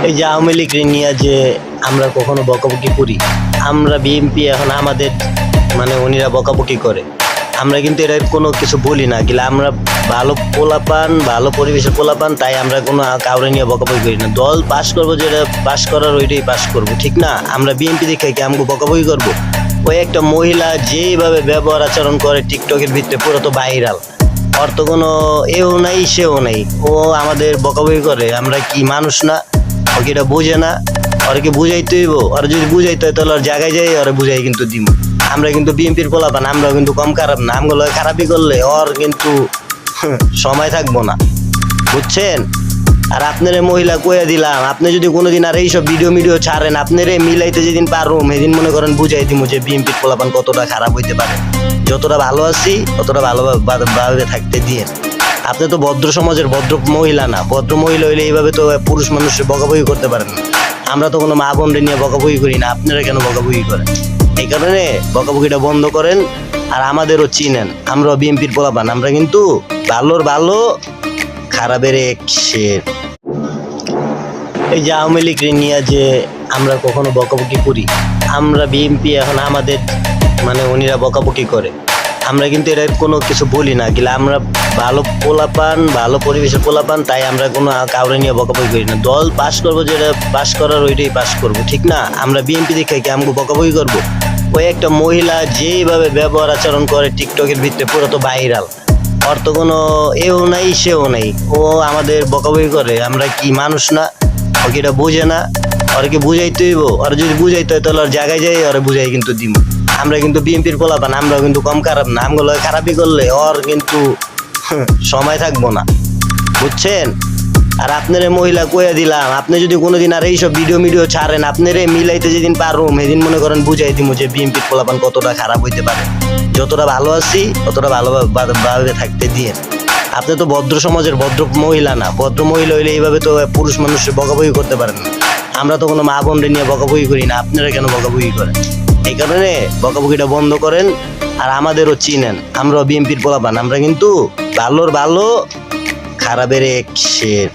এই যে আওয়ামী লীগ নিয়ে যে আমরা কখনো বকাবকি করি, আমরা বিএনপি এখন আমাদের মানে উনিরা বকাবকি করে, আমরা কিন্তু এর কোনো কিছু বলি না, গেলে আমরা ভালো পোলাপান, ভালো পরিবেশের পোলাপান, তাই আমরা কোনো কাউরে নিয়ে বকাবকি করি না। দল পাস করবো, যেটা পাস করার ওইটাই পাস করবো, ঠিক না? আমরা বিএনপি দেখে কি আমাকে বকাবকি করবো? ওই একটা মহিলা যেইভাবে ব্যবহার আচরণ করে টিকটকের ভিতরে, পুরো তো ভাইরাল। ওর তো কোনো এও নাই সেও নাই, ও আমাদের বকাবকি করে। আমরা কি মানুষ না? ওকে এটা বোঝে না, ওরা কি বুঝাইতে হইব? ওরা যদি বুঝাইতে হয় তাহলে ওর জায়গায় যাই ওরা বুঝাই কিন্তু দিব। আমরা কিন্তু বিএনপির পোলাপান, আমরাও কিন্তু কম খারাপ না। আমগুলো খারাপই করলে ওর কিন্তু সময় থাকবো না, বুঝছেন? আর আপনার মহিলা কইয়া দিলাম, আপনি যদি কোনোদিন আর এইসব ভিডিও ছাড়েন, আপনারে মিলাইতে যেদিন পারুম সেদিন মনে করেন বুঝাই দিব যে বিএনপির পোলাপান কতটা খারাপ হইতে পারে। যতটা ভালো আছি ততটা ভালোভাবে থাকতে দিয়ে। আপনি তো ভদ্র সমাজের ভদ্র মহিলা না। ভদ্র মহিলা হইলে এইভাবে তো পুরুষ মানুষের বকাবকি করতে পারেন না। আমরা তো কোনো মা বোনরে নিয়ে বকাবকি করি না, আপনারা কেন বকাবকি করেন? এই কারণে বকাবকিটা বন্ধ করেন, আর আমাদেরও চিনেন। আমরাও বিএনপির পোলাপান, আমরা কিন্তু ভালোর ভালো, খারাপের এক শের। এই যে আওয়ামী লীগ নিয়ে যে আমরা কখনো বকাবকি করি, আমরা বিএনপি এখন আমাদের মানে উনিরা বকাবকি করে, আমরা কিন্তু এর কোনো কিছু বলি না, গেলে আমরা ভালো পোলাপান, ভালো পরিবেশের পোলাপান, তাই আমরা কোনো কাউরে নিয়ে বকাবকি করি না। দল পাস করবো, যেটা পাস করার ওইটাই পাস করবো, ঠিক না? আমরা বিএনপি দেখে কি আমাকে বকাবকি করবো? ওই একটা মহিলা যেইভাবে ব্যবহার আচরণ করে টিকটকের ভিতরে, পুরো তো ভাইরাল। ওর তো কোনো এও নাই সেও নাই, ও আমাদের বকাবকি করে। আমরা কি মানুষ না? ওকে এটা বোঝে না, ওরা কি বুঝাইতে হইব? ওরা যদি বুঝাইতে হয় তাহলে ওর জায়গায় যাই ওরা বুঝাই কিন্তু দিব। আমরা কিন্তু বিএনপির পোলাপান, আমরাও কিন্তু কম খারাপ না। আমগুলো খারাপই করলে ওর কিন্তু সময় থাকবো না, বুঝছেন? আর আপনার মহিলা কইয়া দিলাম, আপনি যদি কোনোদিন আর এইসব ভিডিও ছাড়েন, আপনারে মিলাইতে যেদিন পারুম সেদিন মনে করেন বুঝাই দিব যে বিএনপির পোলাপান কতটা খারাপ হইতে পারে। যতটা ভালো আছি ততটা ভালোভাবে থাকতে দিয়ে। আপনি তো ভদ্র সমাজের ভদ্র মহিলা না। ভদ্র মহিলা হইলে এইভাবে তো পুরুষ মানুষের বকাবকি করতে পারেন না। আমরা তো কোনো মা বোনরে নিয়ে বকাবকি করি না, আপনারা কেন বকাবকি করেন? এই কারণে বকাবকিটা বন্ধ করেন, আর আমাদেরও চিনেন। আমরাও বিএনপির পোলাপান, আমরা কিন্তু ভালোর ভালো, খারাপের এক শের।